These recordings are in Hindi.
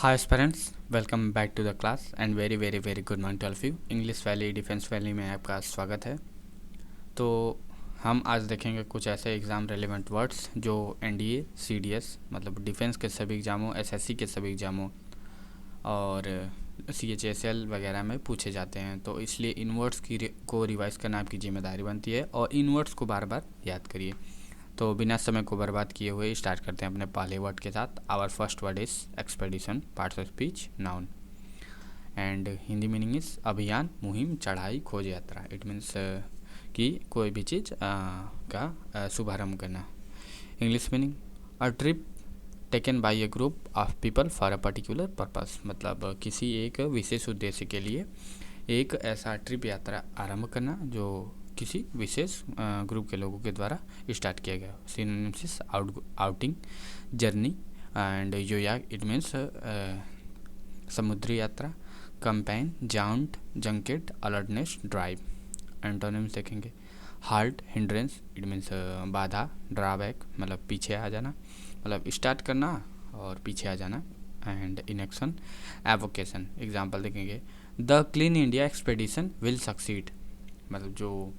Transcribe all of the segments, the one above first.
Hi aspirants, welcome back to the class and very very very good morning to all of you. English valley defence valley में आपका स्वागत है। तो हम आज देखेंगे कुछ ऐसे एग्ज़ाम रेलिवेंट वर्ड्स जो एनडीए, सीडीएस मतलब डिफेंस के सभी एग्ज़ामों, एसएससी के सभी एग्ज़ामों और सीएचएसएल वगैरह में पूछे जाते हैं। तो इसलिए इन वर्ड्स को रिवाइज़ करना आपकी जिम्मेदारी बनती है और इन वर्ड्स को बार बार याद करिए। तो बिना समय को बर्बाद किए हुए स्टार्ट करते हैं अपने पहले वर्ड के साथ। Our first word is expedition, parts of speech, noun. And Hindi meaning is अभियान, मुहिम, चढ़ाई, खोज यात्रा। इट मीन्स कि कोई भी चीज़ का शुभारंभ करना। English meaning a trip taken by A group of people for a particular purpose, मतलब किसी एक विशेष उद्देश्य के लिए एक ऐसा ट्रिप यात्रा आरंभ करना जो किसी विशेष ग्रुप के लोगों के द्वारा स्टार्ट किया गया। Synonyms is outing, journey and voyage, it means समुद्री यात्रा। Campaign, jaunt, junket, alertness, drive. Antonyms देखेंगे हाल्ट, हिंड्रेंस, इट मीन्स बाधा, ड्राबैक मतलब पीछे आ जाना, मतलब स्टार्ट करना और पीछे आ जाना। And inaction, avocation. एग्जाम्पल देखेंगे the clean India expedition will succeed, मतलब जो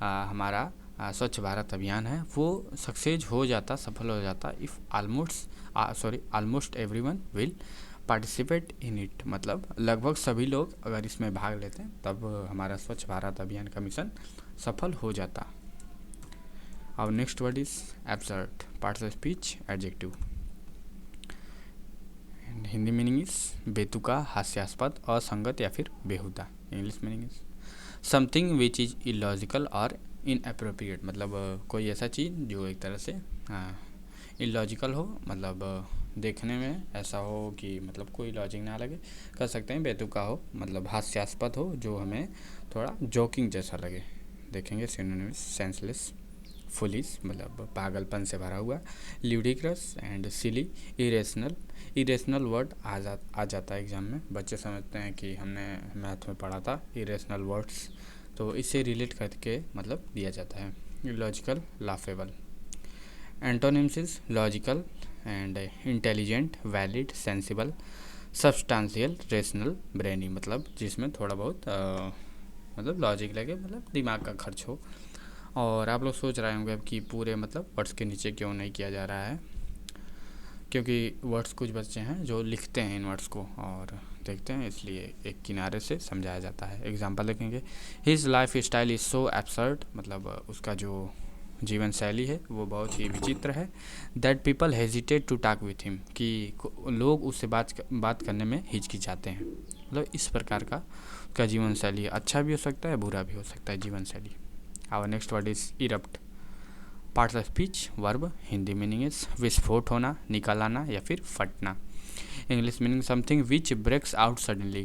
हमारा स्वच्छ भारत अभियान है वो सक्सेस हो जाता, सफल हो जाता if almost everyone will participate in it, मतलब लगभग सभी लोग अगर इसमें भाग लेते हैं तब हमारा स्वच्छ भारत अभियान का मिशन सफल हो जाता। अब next word is absurd, parts of speech, adjective. Hindi meaning is बेतुका, हास्यास्पद, असंगत या फिर बेहुदा। English meaning is something which is illogical और इनअप्रोप्रिएट, मतलब कोई ऐसा चीज़ जो एक तरह से इलॉजिकल हो, मतलब देखने में ऐसा हो कि मतलब कोई लॉजिक ना लगे। कह सकते हैं बेतुका हो, मतलब हास्यास्पद हो, जो हमें थोड़ा जोकिंग जैसा लगे। देखेंगे सिनोनिम्स सेंसलेस, फुलिश मतलब पागलपन से भरा हुआ, ludicrous and silly, irrational word आ जाता है एग्जाम में। बच्चे समझते हैं कि हमने मैथ में पढ़ा था इरेशनल वर्ड्स, तो इससे रिलेट करके मतलब दिया जाता है। Illogical, laughable. Antonyms is logical and intelligent, valid, sensible, substantial, rational, brainy, मतलब जिसमें थोड़ा बहुत मतलब लॉजिक लगे, मतलब दिमाग का खर्च हो। और आप लोग सोच रहे होंगे अब कि पूरे मतलब वर्ड्स के नीचे क्यों नहीं किया जा रहा है, क्योंकि वर्ड्स कुछ बच्चे हैं जो लिखते हैं इन वर्ड्स को और देखते हैं, इसलिए एक किनारे से समझाया जाता है। एग्जांपल देखेंगे his life style is so absurd, मतलब उसका जो जीवन शैली है वो बहुत ही विचित्र है। That people hesitate to talk with him, कि लोग उससे बात करने में हिचकिचाते हैं, मतलब इस प्रकार का उसका जीवन शैली। अच्छा भी हो सकता है, बुरा भी हो सकता है जीवन शैली। Our next word is erupt, parts of speech, verb. Hindi meaning is विस्फोट होना, निकल आना या फिर फटना। English meaning something which breaks out suddenly,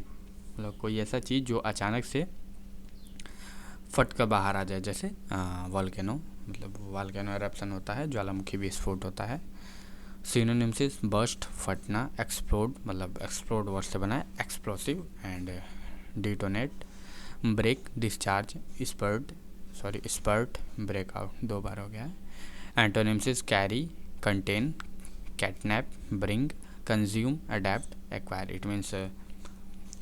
मतलब कोई ऐसा चीज़ जो अचानक से फट कर बाहर आ जाए, जैसे वॉल्केनो, मतलब वॉल्केनो एरप्शन होता है, ज्वालामुखी विस्फोट होता है। सिनोनिम्स इज बस्ट, फटना, एक्सप्लोड, मतलब एक्सप्लोड वर्ड से बना है, explosive and detonate, break, discharge, spurt, breakout, 2 बार हो गया है। Antonyms is carry, contain, catnap, bring, consume, adept, acquire. It means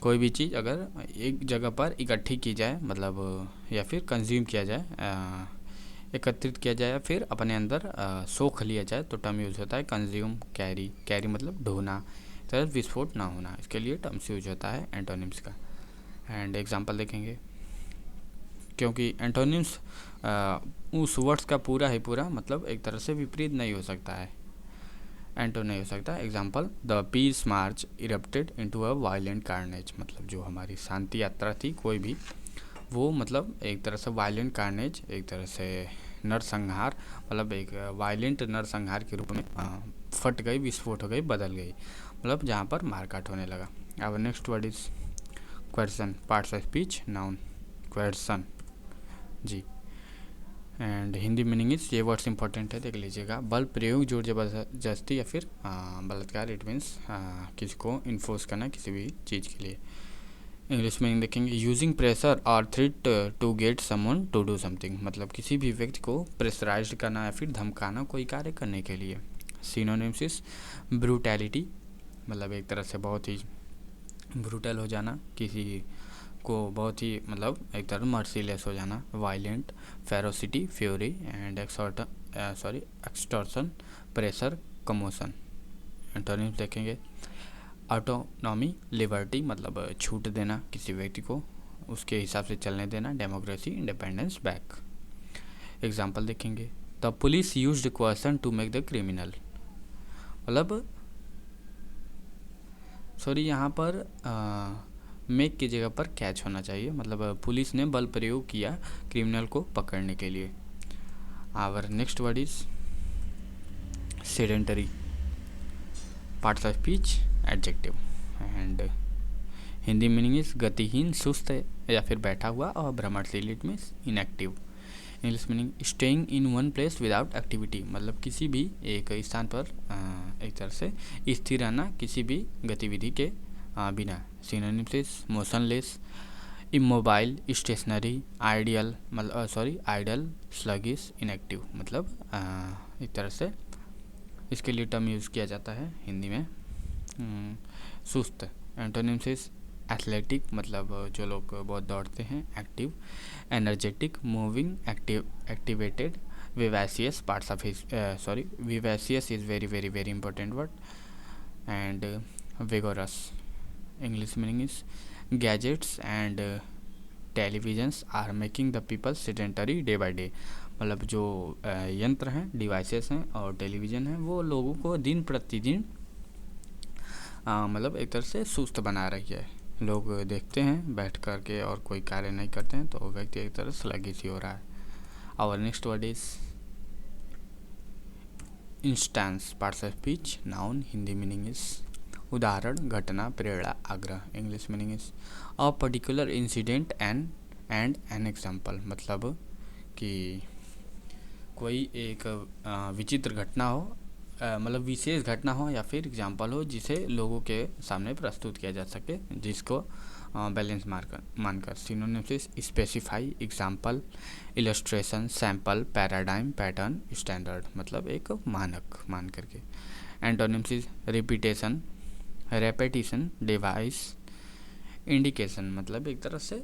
कोई भी चीज़ अगर एक जगह पर इकट्ठी की जाए, मतलब या फिर कंज्यूम किया जाए, एकत्रित किया जाए या फिर अपने अंदर सोख लिया जाए, तो टर्म यूज होता है कंज्यूम, कैरी मतलब ढोना, तो विस्फोट ना होना, इसके लिए टर्म्स यूज होता है एंटोनिम्स का। एंड एग्जांपल देखेंगे, क्योंकि एंटोनिम्स उस वर्ड्स का पूरा ही पूरा मतलब एक तरह से विपरीत नहीं हो सकता है, एंटो नहीं हो सकता। Example the peace march erupted into a violent carnage, मतलब जो हमारी शांति यात्रा थी कोई भी, वो मतलब एक तरह से वायलेंट कार्नेज, एक तरह से नरसंहार, मतलब एक वायलेंट नरसंहार के रूप में फट गई, विस्फोट हो गई, बदल गई, मतलब जहाँ पर मारकाट होने लगा। अब next word is question, parts of speech, noun. Question जी। एंड हिंदी मीनिंग इज, ये वर्ड्स इंपॉर्टेंट है, देख लीजिएगा। बल प्रयोग, जोर जबरदस्ती या फिर बलात्कार, इट मीन्स किसी को इन्फोर्स करना किसी भी चीज़ के लिए। इंग्लिश मीनिंग देखेंगे यूजिंग प्रेशर और threat to get someone to do something, मतलब किसी भी व्यक्ति को प्रेशराइज करना या फिर धमकाना कोई कार्य करने के लिए। सिनोनिम्स इज ब्रूटैलिटी, मतलब एक तरह से बहुत ही ब्रूटल हो जाना, किसी को बहुत ही मतलब एक तरह मर्सीलेस हो जाना। Violent, ferocity, fury and extortion, pressure, commotion. Antonyms देखेंगे। ऑटोनॉमी, लिबर्टी मतलब छूट देना किसी व्यक्ति को, उसके हिसाब से चलने देना। Democracy, independence, back. एग्जाम्पल देखेंगे। The police used question to make the criminal, मतलब सॉरी यहाँ पर मेक की जगह पर कैच होना चाहिए, मतलब पुलिस ने बल प्रयोग किया क्रिमिनल को पकड़ने के लिए। Our next word is sedentary, parts of speech, adjective. And Hindi meaning is गतिहीन, सुस्त या फिर बैठा हुआ, और भ्रमणशील it means inactive. English meaning staying in one place without activity, मतलब किसी भी एक स्थान पर एक तरह से स्थिर रहना किसी भी गतिविधि के बिना। Synonyms is motionless, immobile, stationary, ideal मतलब आइडल, स्लगिश, इनएक्टिव, मतलब एक तरह से इसके लिए टर्म यूज़ किया जाता है हिंदी में सुस्त। एंटोनिम्स इज एथलेटिक, मतलब जो लोग बहुत दौड़ते हैं, active. Energetic, moving, activated. Vivacious, parts of vivacious is very very very important word. And vigorous. English meaning is gadgets and televisions are making the people sedentary day by day, मतलब जो यंत्र हैं, डिवाइसेस हैं और टेलीविज़न हैं, वो लोगों को दिन प्रतिदिन मतलब एक तरह से सुस्त बना रही है। लोग देखते हैं बैठ कर के और कोई कार्य नहीं करते हैं, तो व्यक्ति एक तरह स्लगिश ही हो रहा है। Our next word is instance, parts of speech, noun. Hindi meaning is उदाहरण, घटना, प्रेरणा, आग्रह। English meaning is a particular incident and an example, मतलब कि कोई एक विचित्र घटना हो, मतलब विशेष घटना हो या फिर एग्जाम्पल हो जिसे लोगों के सामने प्रस्तुत किया जा सके, जिसको बैलेंस मानकर। Synonyms is specify, example, illustration, sample, paradigm, pattern, standard, मतलब एक मानक मान करके। Antonyms is repetition, repetition, device, indication, मतलब एक तरह से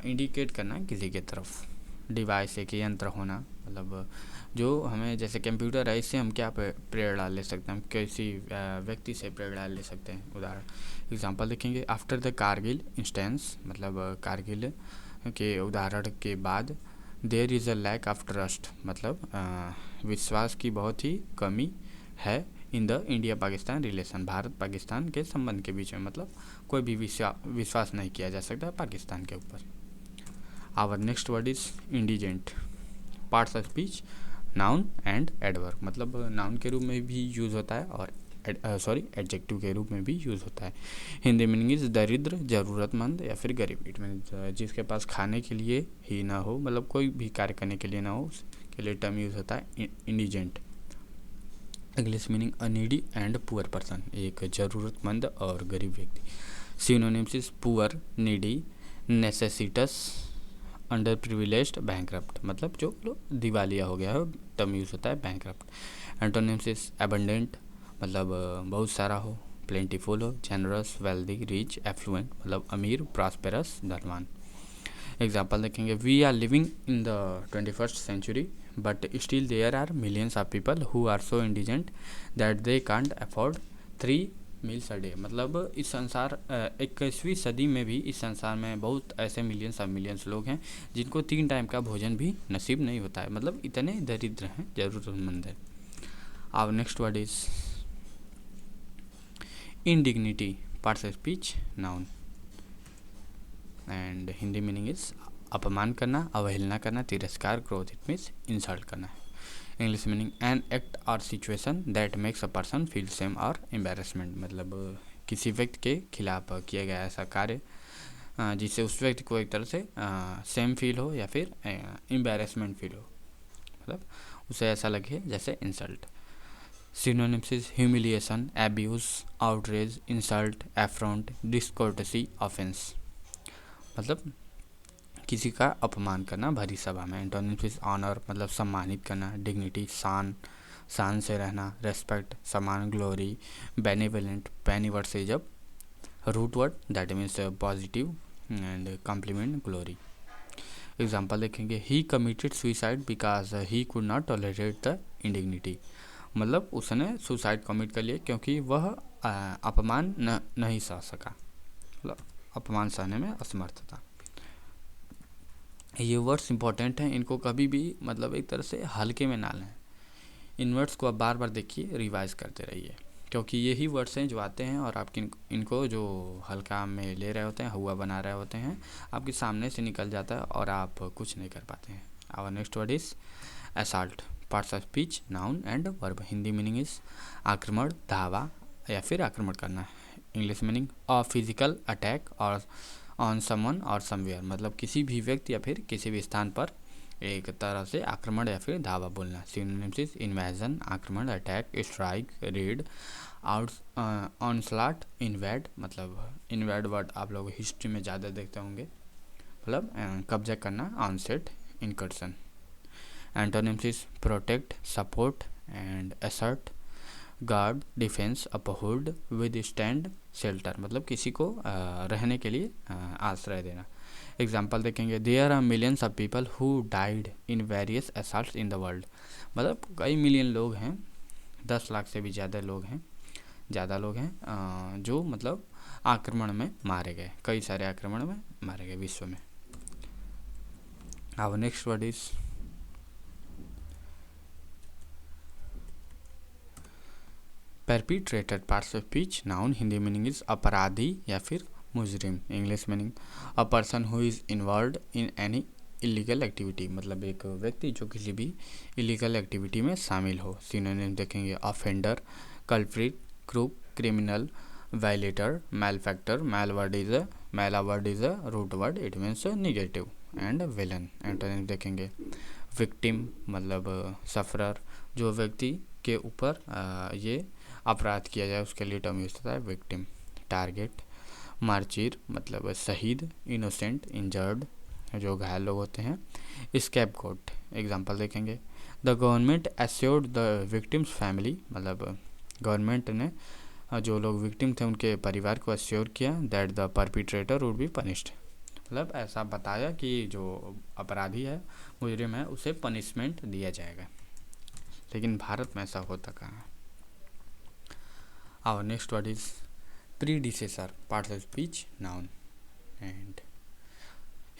इंडिकेट करना किसी की तरफ। डिवाइस एक यंत्र होना, मतलब जो हमें जैसे कंप्यूटर है, इससे हम क्या प्रेरणा ले सकते हैं, हम किसी व्यक्ति से प्रेरणा ले सकते हैं। उदाहरण एग्जांपल देखेंगे। आफ्टर द कारगिल इंस्टेंस, मतलब कारगिल के उदाहरण के बाद। There is a lack of trust, मतलब विश्वास की बहुत ही कमी है। In the India Pakistan relation, Bharat Pakistan के संबंध के बीच में, मतलब कोई भी विश्वास नहीं किया जा सकता पाकिस्तान के ऊपर। Our next word is indigent, parts of speech, noun and adverb, मतलब नाउन के रूप में भी यूज़ होता है और एडजेक्टिव के रूप में भी यूज़ होता है। हिंदी मीनिंग इज दरिद्र, ज़रूरतमंद या फिर गरीब। इट मीन्स जिसके पास खाने के लिए ही ना हो, मतलब कोई भी कार्य करने के लिए ना हो, उसके लिए टर्म यूज़ होता है indigent. English meaning a needy and poor person, एक ज़रूरतमंद और गरीब व्यक्ति। Synonyms is poor, needy, necessitous, under privileged, bankrupt, मतलब जो लोग दिवालिया हो गया है, टर्म यूज़ होता है बैंकरप्ट। एंटोनिम्स इज एबंडेंट, मतलब बहुत सारा हो, प्लेंटीफुल हो, जेनरस, वेल्दी, रिच, एफ्लुएंट, मतलब अमीर, प्रॉस्पेरस, धनवान। एग्जाम्पल देखेंगे। We are living in the 21st century but still there are millions of people who are so indigent that they can't afford 3 meals a day, मतलब इस संसार 21वीं सदी में भी इस संसार में बहुत ऐसे मिलियंस ऑफ मिलियंस लोग हैं जिनको 3 टाइम का भोजन भी नसीब नहीं होता है, मतलब इतने दरिद्र हैं, ज़रूरतमंद है। Our next word is indignity, parts of speech, noun and Hindi meaning is अपमान करना, अवहेलना करना, तिरस्कार, क्रोध, इट मीन्स इंसल्ट करना है। इंग्लिश मीनिंग एन एक्ट और situation that makes a person feel same और एम्बेरसमेंट, मतलब किसी व्यक्ति के खिलाफ किया गया ऐसा कार्य जिससे उस व्यक्ति को एक तरह से सेम फील हो या फिर एम्बेरसमेंट फील हो, मतलब उसे ऐसा लगे जैसे insult. Synonyms is humiliation, abuse, outrage, insult, affront, discourtesy, offence, मतलब किसी का अपमान करना भरी सभा में। एंटोनिम्स इज ऑनर, मतलब सम्मानित करना, डिग्निटी, शान, शान से रहना, रेस्पेक्ट, सम्मान, ग्लोरी, बेनिवोलेंट, बेनी वर्ड से जब root word that means positive and compliment glory. Example देखेंगे, he committed suicide because he could not tolerate the indignity, मतलब उसने सुसाइड कमिट कर लिया क्योंकि वह अपमान नहीं सह सका, मतलब अपमान सहने में असमर्थ था। ये वर्ड्स इंपॉर्टेंट हैं, इनको कभी भी मतलब एक तरह से हल्के में ना लें। इन वर्ड्स को आप बार बार देखिए, रिवाइज करते रहिए, क्योंकि यही वर्ड्स हैं जो आते हैं और आप इनको जो हल्का में ले रहे होते हैं, हुआ बना रहे होते हैं, आपके सामने से निकल जाता है और आप कुछ नहीं कर पाते हैं। Our next word is assault, parts of speech, noun and verb. Hindi meaning is आक्रमण, धावा या फिर आक्रमण करना। English meaning a physical attack or on someone or somewhere, मतलब किसी भी व्यक्ति या फिर किसी भी स्थान पर एक तरह से आक्रमण या फिर धावा बोलना। सिनोनिम्स इज इन्वेजन, आक्रमण, attack, strike, red, out, onslaught, invade, मतलब इन्वेड वर्ड आप लोग हिस्ट्री में ज़्यादा देखते होंगे, मतलब कब्जा करना, onset, incursion. Antonyms is protect, support and assert, guard, defence, uphold, withstand, shelter, मतलब किसी को रहने के लिए आश्रय देना। एग्जाम्पल देखेंगे, there are millions of people who died in various assaults in the world, मतलब कई मिलियन लोग हैं, 10 लाख से भी ज़्यादा लोग हैं जो मतलब आक्रमण में मारे गए, कई सारे आक्रमण में मारे गए विश्व में। Our next word is perpetrated, parts of speech, noun. Hindi meaning is अपराधी या फिर मुजरिम। English meaning a person who is involved in any illegal activity, मतलब एक व्यक्ति जो किसी भी इलीगल एक्टिविटी में शामिल हो। सिनोनिम देखेंगे, offender, culprit, crook, criminal, violator, malefactor, मैला word is a root word, it means negative, and villain. Antonym देखेंगे, विक्टिम, मतलब सफरर, जो व्यक्ति के ऊपर ये अपराध किया जाए उसके लिए टर्म यूज होता है विक्टिम। टारगेट, मार्चिर, मतलब शहीद, इनोसेंट, इंजर्ड, जो घायल लोग होते हैं। स्कैपगोट, एग्जांपल देखेंगे, the government assured the victims family, मतलब गवर्नमेंट ने जो लोग विक्टिम थे उनके परिवार को एश्योर किया that the perpetrator would be punished, मतलब ऐसा बताया कि जो अपराधी है, मुजरिम है, उसे पनिशमेंट दिया जाएगा। लेकिन भारत में ऐसा होता कहाँ है। Our next word is predecessor, parts of speech, noun and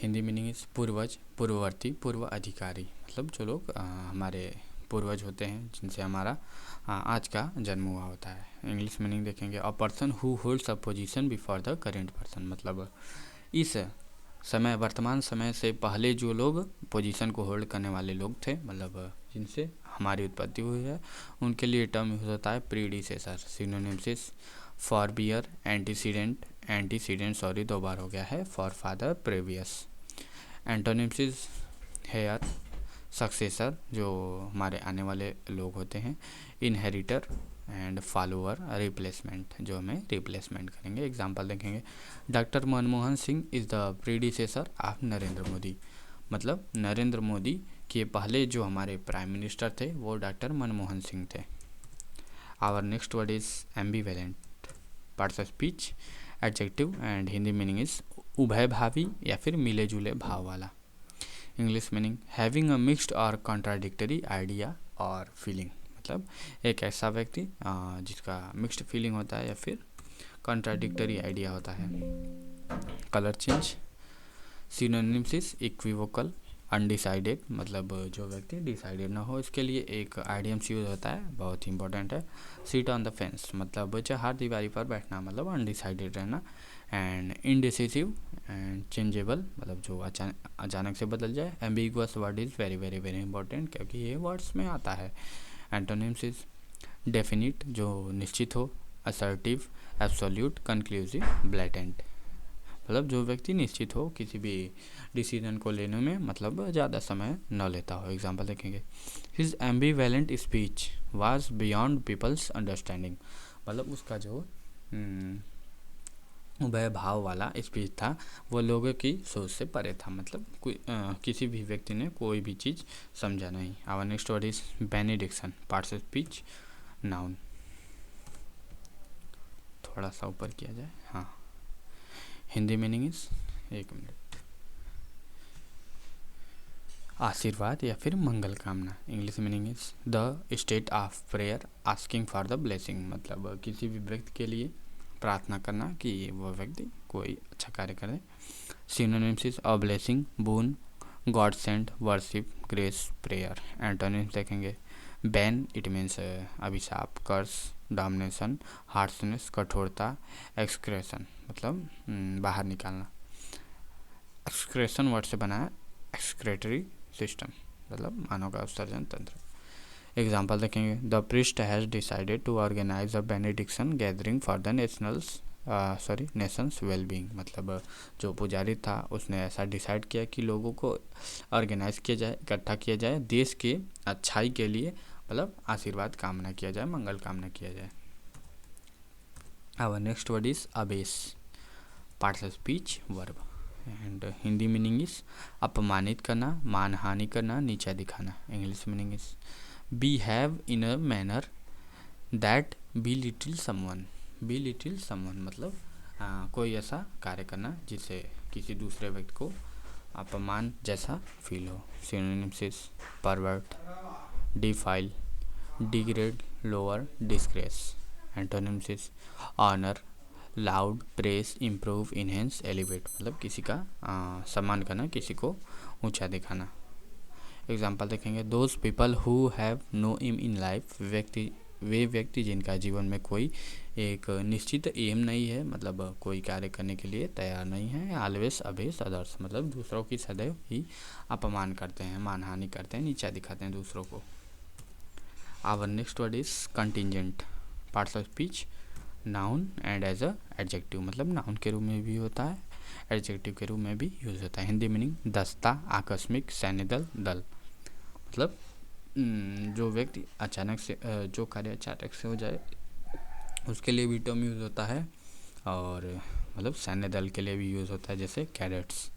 Hindi meaning is पूर्वज, पूर्ववर्ती, पूर्व अधिकारी, मतलब जो लोग हमारे पूर्वज होते हैं जिनसे हमारा आज का जन्म हुआ होता है। इंग्लिश मीनिंग देखेंगे, अ person who holds a position before the current person, मतलब इस समय, वर्तमान समय से पहले जो लोग पोजीशन को होल्ड करने वाले लोग थे, मतलब जिनसे हमारी उत्पत्ति हुई है, उनके लिए टर्म यूज होता है predecessor. Synonyms is forbear, antecedent sorry 2 बार हो गया है, forefather, previous. Antonyms is heir, successor, जो हमारे आने वाले लोग होते हैं। इनहेरिटर एंड फॉलोअर, रिप्लेसमेंट, जो हमें रिप्लेसमेंट करेंगे। एग्जांपल देखेंगे, doctor Manmohan Singh is the predecessor of Narendra Modi, मतलब नरेंद्र मोदी के पहले जो हमारे प्राइम मिनिस्टर थे वो डॉक्टर मनमोहन सिंह थे। Our next word is ambivalent, parts of speech, adjective and Hindi meaning is उभय भावी या फिर मिले जुले भाव वाला। English meaning having a mixed और कॉन्ट्राडिक्टरी आइडिया और फीलिंग, मतलब एक ऐसा व्यक्ति जिसका मिक्स्ड फीलिंग होता है या फिर कॉन्ट्राडिक्टरी आइडिया होता है। Colour change, synonyms is equivocal, undecided, मतलब जो व्यक्ति डिसाइडेड ना हो, इसके लिए एक आइडियम्स यूज होता है, बहुत ही इंपॉर्टेंट है। सीट ऑन द फेंस, मतलब चार दीवारी पर बैठना, मतलब अनडिसाइडेड रहना। एंड इनडिसिसिव एंड चेंजेबल, मतलब जो अचानक से बदल जाए। Ambiguous word is very very very important, क्योंकि ये वर्ड्स में आता है। एंटोनिम्स इज डेफिनिट, जो निश्चित हो। असर्टिव, एब्सोल्यूट, कंक्लूसिव, ब्लैटेंट, मतलब जो व्यक्ति निश्चित हो किसी भी डिसीजन को लेने में, मतलब ज़्यादा समय न लेता हो। एग्जाम्पल देखेंगे, his ambivalent speech was beyond people's understanding, मतलब उसका जो उभय भाव वाला स्पीच था, वो लोगों की सोच से परे था, मतलब किसी भी व्यक्ति ने कोई भी चीज़ समझा नहीं। Our next word is benediction, parts of speech, noun. थोड़ा सा ऊपर किया जाए, हाँ। हिंदी मीनिंग इज, एक मिनट, आशीर्वाद या फिर मंगल कामना। English meaning is the state of prayer asking for the blessing, मतलब किसी भी व्यक्ति के लिए प्रार्थना करना कि वो व्यक्ति कोई अच्छा कार्य करे। Synonyms is a blessing, boon, God send, worship, grace, prayer. Antonyms देखेंगे, बैन इट मीन्स अभिशाप, कर्स, डोमिनेशन, हार्शनेस, कठोरता, एक्सक्रेशन मतलब बाहर निकालना। एक्सक्रेशन वर्ड से बना है एक्सक्रेटरी सिस्टम, मतलब मानव का उत्सर्जन तंत्र। एग्जाम्पल देखेंगे, the priest has decided to organise a benediction gathering for the nation's wellbeing, मतलब जो पुजारी था उसने ऐसा डिसाइड किया कि लोगों को ऑर्गेनाइज किया जाए, इकट्ठा किया जाए, देश के अच्छाई के लिए, मतलब आशीर्वाद कामना किया जाए, मंगल कामना किया जाए। Our next word is abase, parts of speech, verb. And Hindi meaning is अपमानित करना, मानहानि करना, नीचा दिखाना। English meaning is behave in a manner that belittle someone, belittle someone मतलब कोई ऐसा कार्य करना जिससे किसी दूसरे व्यक्ति को अपमान जैसा फील हो। Synonyms is pervert, defile, degrade, lower, disgrace. Antonyms is honour, laud, praise, improve, enhance, elevate, मतलब किसी का सम्मान करना, किसी को ऊंचा दिखाना। एग्जाम्पल देखेंगे, those people who have no aim in life, वे व्यक्ति जिनका जीवन में कोई एक निश्चित एम नहीं है, मतलब कोई कार्य करने के लिए तैयार नहीं है। ऑलवेज अबेस अदर्स, मतलब दूसरों की सदैव ही अपमान करते हैं, मानहानि करते हैं, नीचा दिखाते हैं दूसरों को। Our next word is contingent, parts of speech, noun and as a adjective, मतलब नाउन के रूप में भी होता है, एडजेक्टिव के रूप में भी यूज होता है। हिंदी मीनिंग दस्ता, आकस्मिक, सैन्य दल, दल, मतलब जो व्यक्ति अचानक से जो कार्य अचानक से हो जाए उसके लिए भी टर्म यूज़ होता है, और मतलब सैन्य दल के लिए भी यूज़ होता है, जैसे cadets.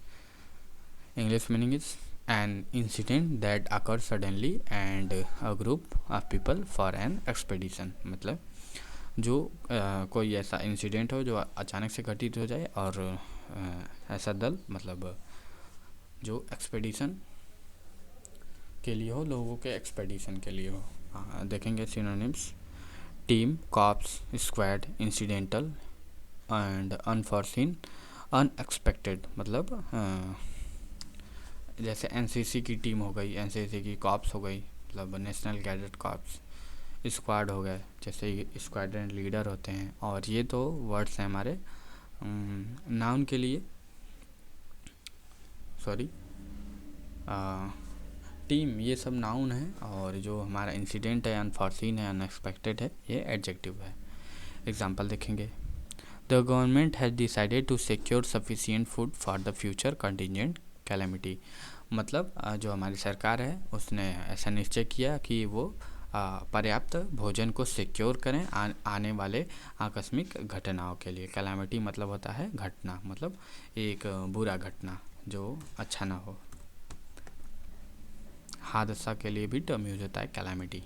English meaning is an incident that occur suddenly and a group of people for an expedition, मतलब जो कोई ऐसा इंसिडेंट हो जो अचानक से घटित हो जाए और ऐसा दल, मतलब जो एक्सपेडिशन के लिए हो, लोगों के एक्सपेडिशन के लिए हो। देखेंगे synonyms, team, corps, squad, incidental and unforeseen, unexpected, मतलब जैसे एनसीसी की टीम हो गई, एनसीसी की कॉप्स हो गई, मतलब नेशनल कैडेट कॉप्स, स्क्वाड हो गए, जैसे स्क्वाड्रन लीडर होते हैं। और ये तो वर्ड्स हैं हमारे नाउन के लिए, सॉरी टीम, ये सब नाउन है, और जो हमारा इंसिडेंट है, अनफॉर्सीन है, अनएक्सपेक्टेड है, ये एडजेक्टिव है। एग्जाम्पल देखेंगे, the government has decided to secure sufficient food for the future contingent calamity, मतलब जो हमारी सरकार है उसने ऐसा निश्चय किया कि वो पर्याप्त भोजन को सिक्योर करें आने वाले आकस्मिक घटनाओं के लिए। कैलामिटी मतलब होता है घटना, मतलब एक बुरा घटना जो अच्छा ना हो, हादसा के लिए भी टर्म यूज होता है calamity.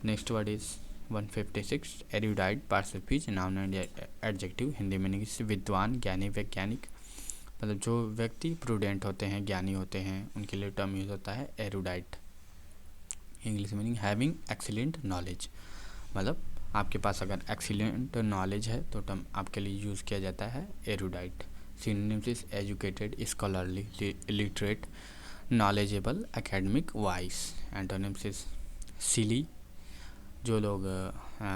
Next word is 156, erudite, parts of speech, noun and adjective. Hindi meaning is विद्वान, ज्ञानी, वैज्ञानिक, मतलब जो व्यक्ति प्रूडेंट होते हैं, ज्ञानी होते हैं, उनके लिए टर्म यूज होता है erudite. English meaning having excellent knowledge, मतलब आपके पास अगर एक्सीलेंट नॉलेज है तो टर्म आपके लिए यूज़ किया जाता है erudite. Synonyms is educated, scholarly, literate, knowledgeable, academic, wise. Antonyms is silly, जो लोग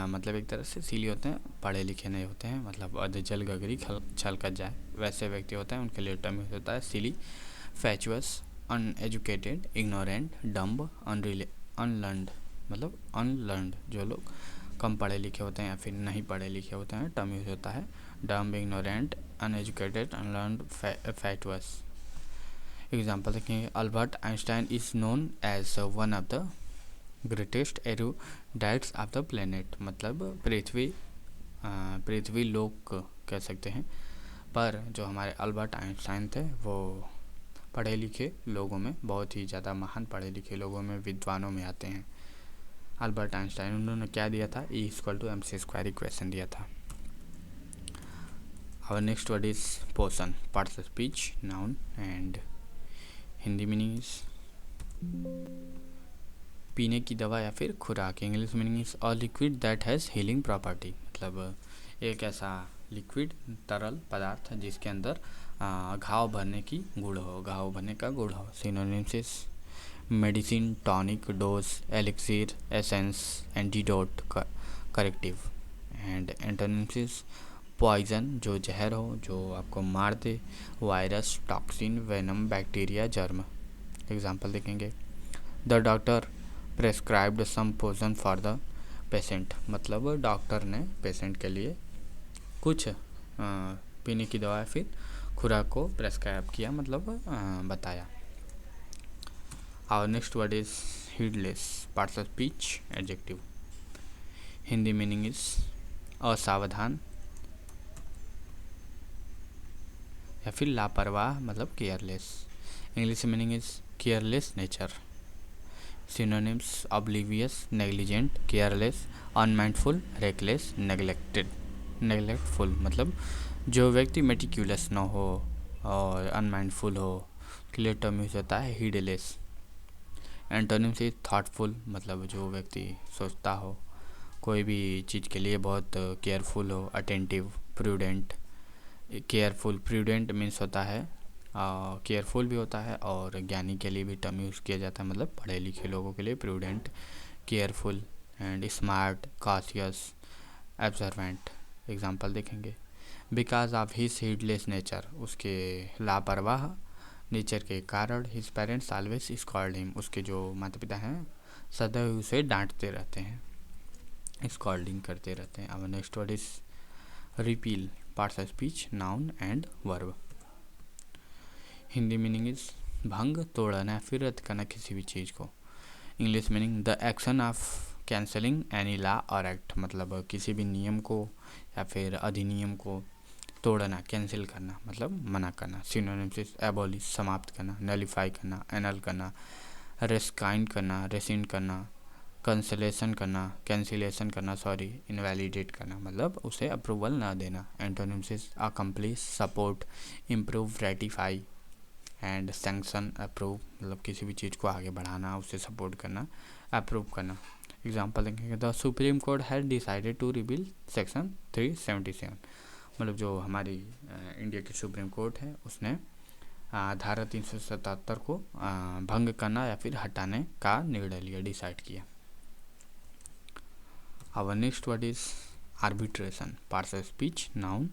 मतलब एक तरह से सिली होते हैं, पढ़े लिखे नहीं होते हैं, मतलब अधजल गगरी छल कर जाए वैसे व्यक्ति होते हैं, उनके लिए टर्म यूज होता है सिली। फैचुअस, अनएजुकेटेड, इग्नोरेंट, डम्ब, अनलर्नड, मतलब अनलर्नड, जो लोग कम पढ़े लिखे होते हैं या फिर नहीं पढ़े लिखे होते हैं, टर्म यूज होता है dumb, ignorant, uneducated, unlearned, fatuous. Example देखेंगे, Albert Einstein is known as one of the greatest erudites of the planet, मतलब पृथ्वी लोक कह सकते हैं। पर जो हमारे अल्बर्ट आइंस्टाइन थे वो पढ़े लिखे लोगों में, बहुत ही ज़्यादा महान पढ़े लिखे लोगों में, विद्वानों में आते हैं। अल्बर्ट आइंस्टाइन, उन्होंने क्या दिया था, E=mc² इक्वेशन दिया था। Our next word is पोषण, parts of speech, noun and Hindi meaning is पीने की दवा या फिर खुराक। English meaning is a liquid that has healing property, मतलब एक ऐसा लिक्विड तरल पदार्थ जिसके अंदर घाव भरने की गुण हो, घाव भरने का गुण हो। Synonyms is medicine, tonic, dose, elixir, essence, antidote, corrective. And antonyms is poison, जो जहर हो, जो आपको मार दे, virus, toxin, venom, bacteria, germ. Example देखेंगे, the doctor prescribed some poison for the patient, मतलब डॉक्टर ने पेशेंट के लिए कुछ पीने की दवा या फिर खुराक को प्रेस्क्राइब किया, मतलब बताया। Our next word is heedless, parts of speech, adjective. Hindi meaning is असावधान या फिर लापरवाह, मतलब careless. English meaning is careless nature. Synonyms oblivious, negligent, careless, unmindful, reckless, neglected, neglectful, मतलब जो व्यक्ति मेटिक्यूलस न हो और अनमाइंडफुल हो, उसके लिए टर्म यूज होता है हीडलेस। एंटोनिम्स इज थॉटफुल, मतलब जो व्यक्ति सोचता हो, कोई भी चीज़ के लिए बहुत केयरफुल हो, attentive, prudent. Careful, prudent means होता है केयरफुल भी होता है, और ज्ञानी के लिए भी टर्म यूज़ किया जाता है, मतलब पढ़े लिखे लोगों के लिए prudent, careful. And smart, cautious, observant. Example देखेंगे, because of his heedless nature, उसके लापरवाह नेचर के कारण, his parents always scold him, उसके जो माता पिता हैं सदैव उसे डांटते रहते हैं, स्कॉल्डिंग करते रहते हैं। अब next word is repeal, parts of speech, noun and verb. Hindi meaning is भंग, तोड़ना, फिर रद्द करना किसी भी चीज़ को। English meaning the action of cancelling any law और एक्ट, मतलब किसी भी नियम को या फिर अधिनियम को तोड़ना, कैंसिल करना, मतलब मना करना। सिनोनिम्स इज एबॉलिश, समाप्त करना, नलिफाई करना, एनल करना, रेस्काइंड करना, रेसिंड करना, कैंसिलेशन करना, कैंसिलेशन करना, सॉरी, इनवैलिडेट करना, मतलब उसे अप्रूवल ना देना। Antonyms is accomplish, support, improve, ratify and sanction, approve, मतलब किसी भी चीज़ को आगे बढ़ाना, उसे सपोर्ट करना, अप्रूव करना। एग्जाम्पल देखेंगे, the supreme court has decided to repeal section 377, मतलब जो हमारी इंडिया की सुप्रीम कोर्ट है उसने धारा 377 को भंग करना या फिर हटाने का निर्णय लिया, डिसाइड किया। Our next word is arbitration, parts of speech, noun.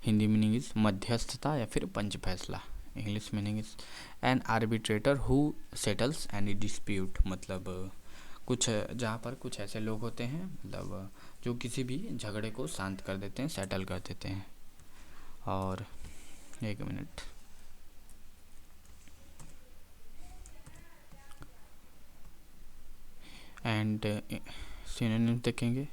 Hindi meaning is मध्यस्थता या फिर पंच फैसला। English meaning is an arbitrator who settles any dispute, मतलब कुछ जहाँ पर कुछ ऐसे लोग होते हैं, मतलब जो किसी भी झगड़े को शांत कर देते हैं, सेटल कर देते हैं। और एक मिनट, एंड सिनोनिम देखेंगे,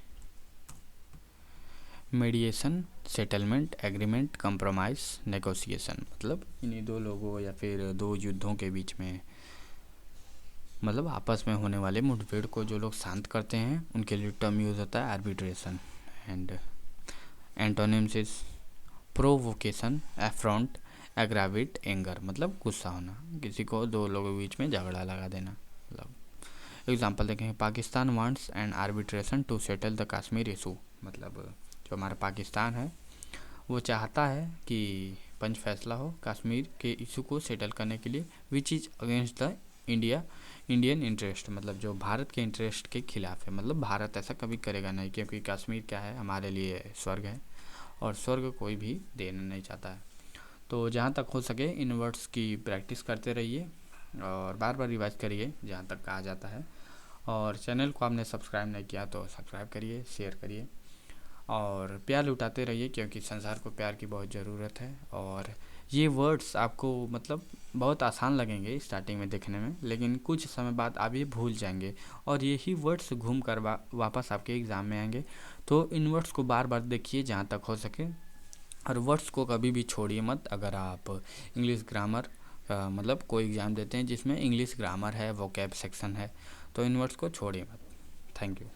mediation, settlement, agreement, compromise, negotiation, मतलब इन्हीं दो लोगों या फिर दो युद्धों के बीच में, मतलब आपस में होने वाले मुठभेड़ को जो लोग शांत करते हैं उनके लिए टर्म यूज होता है arbitration. And antonyms is provocation, affront, aggravate, anger, मतलब गुस्सा होना, किसी को दो लोगों के बीच में झगड़ा लगा देना, मतलब। एग्जाम्पल देखेंगे, Pakistan wants an arbitration to settle the Kashmir issue, मतलब जो हमारा पाकिस्तान है वो चाहता है कि पंच फैसला हो कश्मीर के इशू को सेटल करने के लिए, which is against the Indian interest, मतलब जो भारत के इंटरेस्ट के खिलाफ है, मतलब भारत ऐसा कभी करेगा नहीं, क्योंकि कश्मीर क्या है, हमारे लिए स्वर्ग है और स्वर्ग कोई भी देना नहीं चाहता है। तो जहाँ तक हो सके इन वर्ड्स की प्रैक्टिस करते रहिए और बार बार रिवाइज करिए जहाँ तक कहा जाता है। और चैनल को आपने सब्सक्राइब नहीं किया तो सब्सक्राइब करिए, शेयर करिए और प्यार लुटाते रहिए, क्योंकि संसार को प्यार की बहुत ज़रूरत है। और ये वर्ड्स आपको मतलब बहुत आसान लगेंगे स्टार्टिंग में देखने में, लेकिन कुछ समय बाद आप ये भूल जाएंगे और यही वर्ड्स घूम कर वापस आपके एग्ज़ाम में आएंगे। तो इन वर्ड्स को बार बार देखिए जहाँ तक हो सके, और वर्ड्स को कभी भी छोड़िए मत। अगर आप इंग्लिश ग्रामर मतलब कोई एग्ज़ाम देते हैं जिसमें इंग्लिश ग्रामर है, वोकैब सेक्शन है, तो इन वर्ड्स को छोड़िए मत। Thank you.